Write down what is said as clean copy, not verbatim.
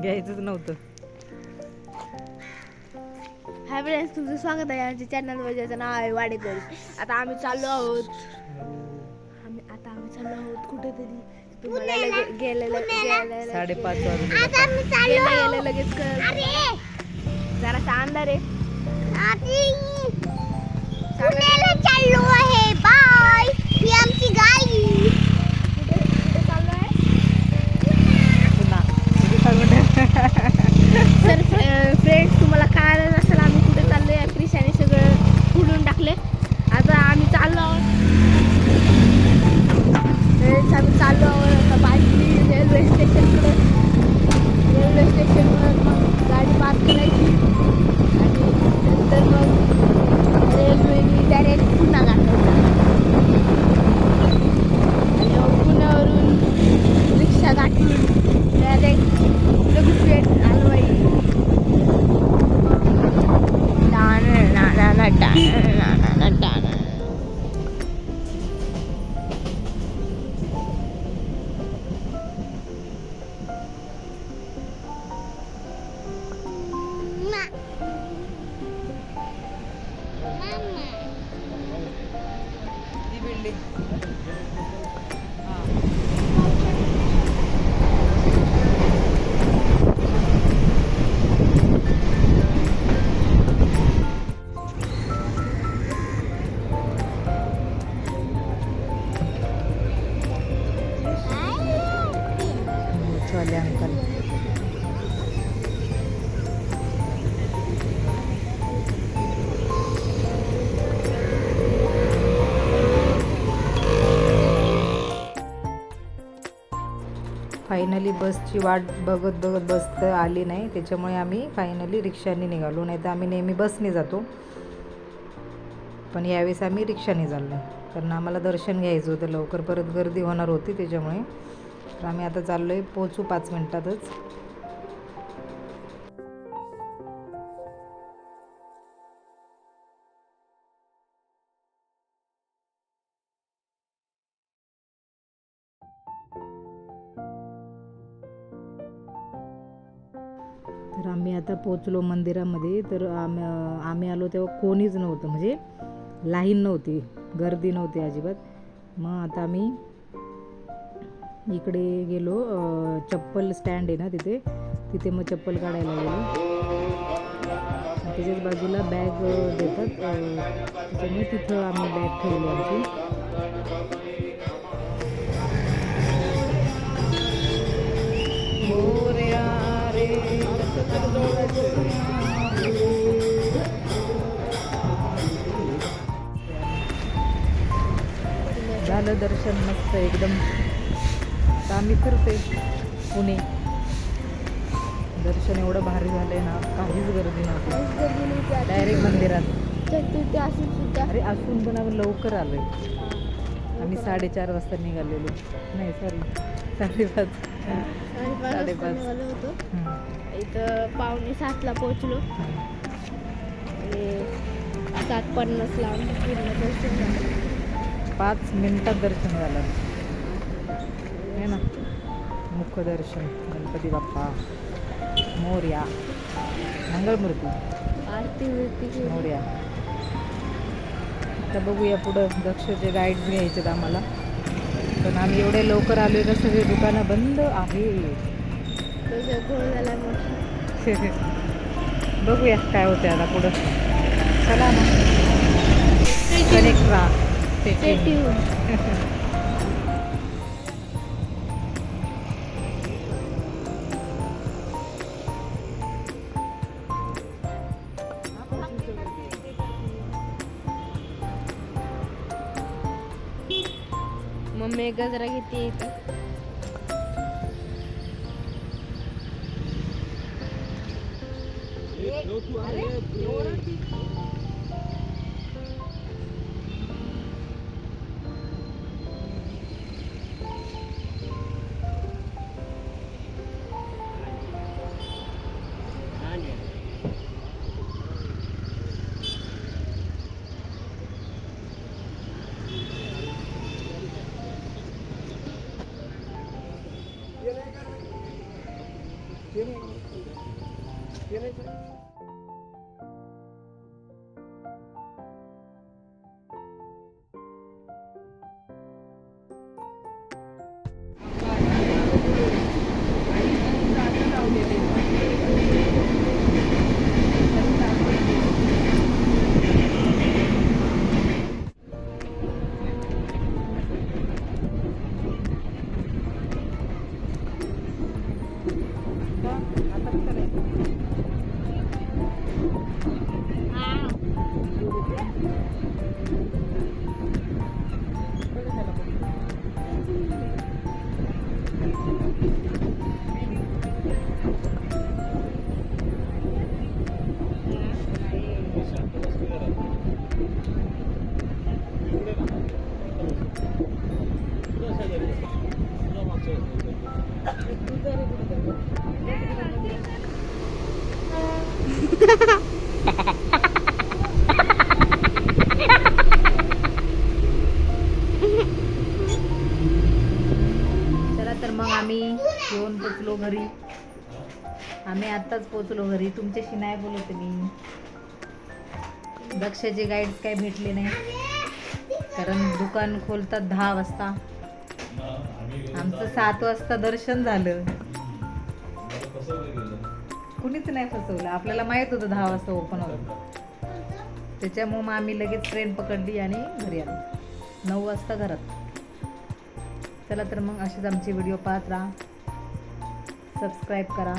घ्यायचंच नव्हतं. Hi friends, तुमचं स्वागत आहे आमच्या चॅनलवर, ज्याचं नाव आहे वाडेकर. आता आम्ही चाललो आहोत कुठेतरी. तुम्हाला गेलेलं 5:30 वाजले. लगेच जरासा अंधार आहे. चाललो आहे. बाय. ही आमची गाडी. कुठे चाललो आहे? तर फ्रेंड्स, तुम्हाला कळालं नसेल आम्ही कुठे चाललो आहे. क्रिशाने सगळं खुलून टाकले. आता आम्ही चाललो आहोत आता बाजली रेल्वे स्टेशनकडे. रेल्वे स्टेशनवर मग गाडी पार्क करायची आणि नंतर मग रेल्वेने डायरेक्ट पुन्हा गाठायचा आणि मग पुण्यावरून रिक्षा गाठून direct Dagdusheth Halwai. Uncle finally बसची वाट बघत बस तर आली नाही, त्याच्यामुळे आम्ही फायनली रिक्षाने निघालो. नाही तर आम्ही नेहमी बसने जातो, पण यावेळेस आम्ही रिक्षाने चाललो कारण आम्हाला दर्शन घ्यायचं होतं लवकर, परत गर्दी होणार होती त्याच्यामुळे. तर आम्ही आता चाललो आहे, पोचू 5 मिनिटातच. तर आम्ही आता पोचलो मंदिरामध्ये. तर आम्ही आलो तेव्हा कोणीच नव्हतं, म्हणजे लाईन नव्हती, गर्दी नव्हती अजिबात. मग आता आम्ही इकडे गेलो, चप्पल स्टँड आहे ना तिथे मग चप्पल काढायला गेलो. त्याच्याच बाजूला बॅग देतात, त्याच्यामुळे तिथं आम्ही बॅग ठेवली आमची. झालं दर्शन मस्त एकदम. आता आम्ही फिरते पुणे. दर्शन एवढं भारी झालंय ना, काहीच गर्दी नव्हती, डायरेक्ट मंदिरात. अरे असून पण आम्ही लवकर आलोय. आम्ही 4:30 वाजता निघालेलो, नाही सॉरी 5:30 होतो. इथं 6:45ला पोहोचलो आणि 7:50ला पूर्ण दर्शन झालं. 5 मिनिटात दर्शन झालं आहे ना. मुखदर्शन. गणपती बाप्पा मोरया, मंगळमूर्ती, आरती मोरया. आता बघूया पुढं. दक्षचे गाईड्स घ्यायचे आम्हाला, पण आम्ही एवढे लवकर आलोय का सगळे दुकानं बंद आहे. बघूया काय होते आता पुढं. चला ना, कनेक्ट राहा. मम्मी गजरा घेते इथं. चला तर मग आम्ही येऊन पोचलो घरी. आम्ही आत्ताच पोचलो घरी. तुमच्याशी नाही बोलत मी. दक्षाचे गाईड्स काय भेटले नाही, कारण दुकान खोलतात 10 वाजता. आमचं 7 वाजता दर्शन झालं. कुणीच नाही फसवलं. आपल्याला माहित होतं 10 वाजता ओपन होतं. त्याच्यामुळे मग आम्ही लगेच ट्रेन पकडली आणि घरी आलो 9 वाजता घरात. चला तर मग अशीच आमची व्हिडिओ पाहत राहा. सबस्क्राईब करा.